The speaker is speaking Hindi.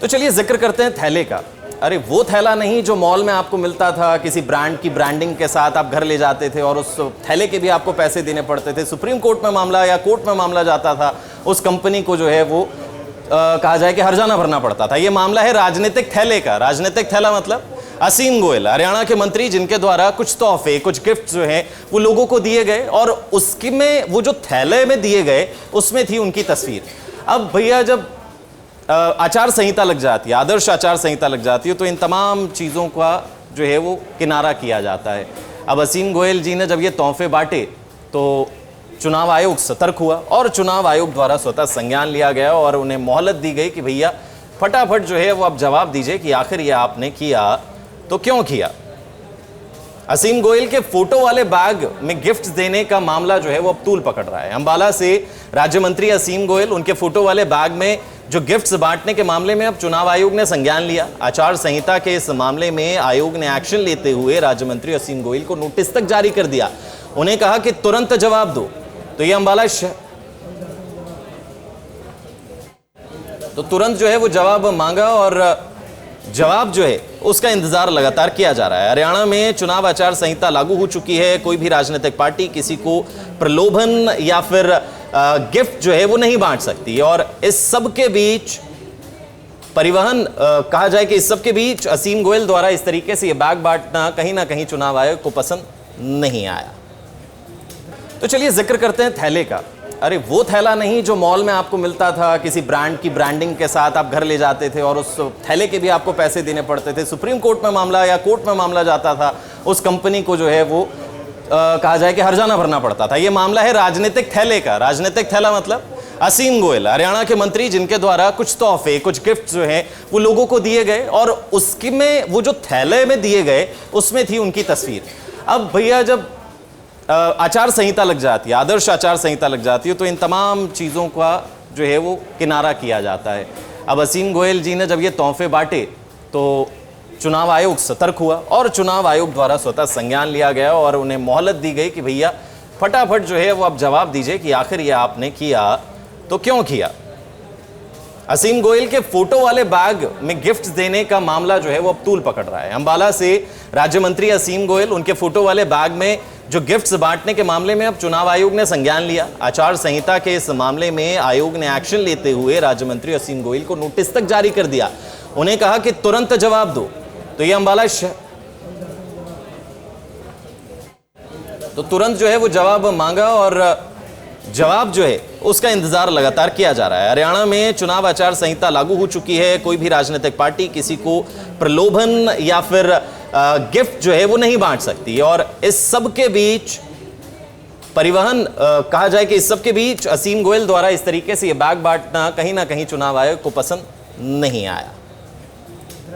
तो चलिए जिक्र करते हैं थैले का। अरे वो थैला नहीं जो मॉल में आपको मिलता था, किसी ब्रांड की ब्रांडिंग के साथ आप घर ले जाते थे और उस थैले के भी आपको पैसे देने पड़ते थे। सुप्रीम कोर्ट में मामला या कोर्ट में मामला जाता था, उस कंपनी को जो है वो कहा जाए कि हर्जाना भरना पड़ता था। ये मामला है राजनीतिक थैले का। राजनीतिक थैला मतलब असीम गोयल, हरियाणा के मंत्री, जिनके द्वारा कुछ तोहफे, कुछ गिफ्ट जो हैं वो लोगों को दिए गए और उसकी में वो जो थैले में दिए गए उसमें थी उनकी तस्वीर। अब भैया जब आचार संहिता लग जाती है, आदर्श आचार संहिता लग जाती है, तो इन तमाम चीज़ों का जो है वो किनारा किया जाता है। अब असीम गोयल जी ने जब ये तोहफे बांटे तो चुनाव आयोग सतर्क हुआ और चुनाव आयोग द्वारा स्वतः संज्ञान लिया गया और उन्हें मोहलत दी गई कि भैया फटाफट जो है वो आप जवाब दीजिए कि आखिर ये आपने किया तो क्यों किया। असीम गोयल के फोटो वाले बैग में गिफ्ट देने का मामला जो है वो अब तूल पकड़ रहा है। अंबाला से राज्य मंत्री असीम गोयल, उनके फोटो वाले बैग में जो गिफ्ट्स बांटने के मामले में अब चुनाव आयोग ने संज्ञान लिया। आचार संहिता के इस मामले में आयोग ने एक्शन लेते हुए राज्य मंत्री असीम गोयल को नोटिस तक जारी कर दिया। उन्हें कहा कि तुरंत जवाब दो। तो ये अंबाला तो तुरंत जो है वो जवाब मांगा और जवाब जो है उसका इंतजार लगातार किया जा रहा है। हरियाणा में चुनाव आचार संहिता लागू हो चुकी है। कोई भी राजनीतिक पार्टी किसी को प्रलोभन या फिर गिफ्ट जो है वो नहीं बांट सकती और इस सब के बीच परिवहन कहा जाए कि इस सब के बीच असीम गोयल द्वारा इस तरीके से ये बैग बांटना कहीं ना कहीं चुनाव आयोग को पसंद नहीं आया। तो चलिए जिक्र करते हैं थैले का। अरे वो थैला नहीं जो मॉल में आपको मिलता था, किसी ब्रांड की ब्रांडिंग के साथ आप घर ले जाते थे और उस थैले के भी आपको पैसे देने पड़ते थे। सुप्रीम कोर्ट में मामला या कोर्ट में मामला जाता था, उस कंपनी को जो है वो कहा जाए कि हर्जाना भरना पड़ता था। ये मामला है राजनीतिक थैले का। राजनीतिक थैला मतलब असीम गोयल, हरियाणा के मंत्री, जिनके द्वारा कुछ तोहफे, कुछ गिफ्ट जो हैं वो लोगों को दिए गए और उसकी में वो जो थैले में दिए गए उसमें थी उनकी तस्वीर। अब भैया जब आचार संहिता लग जाती है, आदर्श आचार संहिता लग जाती है, तो इन तमाम चीज़ों का जो है वो किनारा किया जाता है। अब असीम गोयल जी ने जब ये तोहफे बांटे तो चुनाव आयोग सतर्क हुआ और चुनाव आयोग द्वारा स्वतः संज्ञान लिया गया और उन्हें मोहलत दी गई कि भैया फटाफट जो है वो आप जवाब दीजिए कि आखिर ये आपने किया तो क्यों किया। असीम गोयल के फोटो वाले बैग में गिफ्ट देने का मामला जो है वो अब तूल पकड़ रहा है। अंबाला से राज्य मंत्री असीम गोयल, उनके फोटो वाले बैग में जो गिफ्ट्स बांटने के मामले में अब चुनाव आयोग ने संज्ञान लिया। आचार संहिता के इस मामले में आयोग ने एक्शन लेते हुए राज्य मंत्री असीम गोयल को नोटिस तक जारी कर दिया। उन्हें कहा कि तुरंत जवाब दो। तो ये अंबाला तो तुरंत जो है वो जवाब मांगा और जवाब जो है उसका इंतजार लगातार किया जा रहा है। हरियाणा में चुनाव आचार संहिता लागू हो चुकी है। कोई भी राजनीतिक पार्टी किसी को प्रलोभन या फिर गिफ्ट जो है वो नहीं बांट सकती और इस सब के बीच परिवहन कहा जाए कि इस सब के बीच असीम गोयल द्वारा इस तरीके से ये बैग बांटना कहीं ना कहीं चुनाव आयोग को पसंद नहीं आया।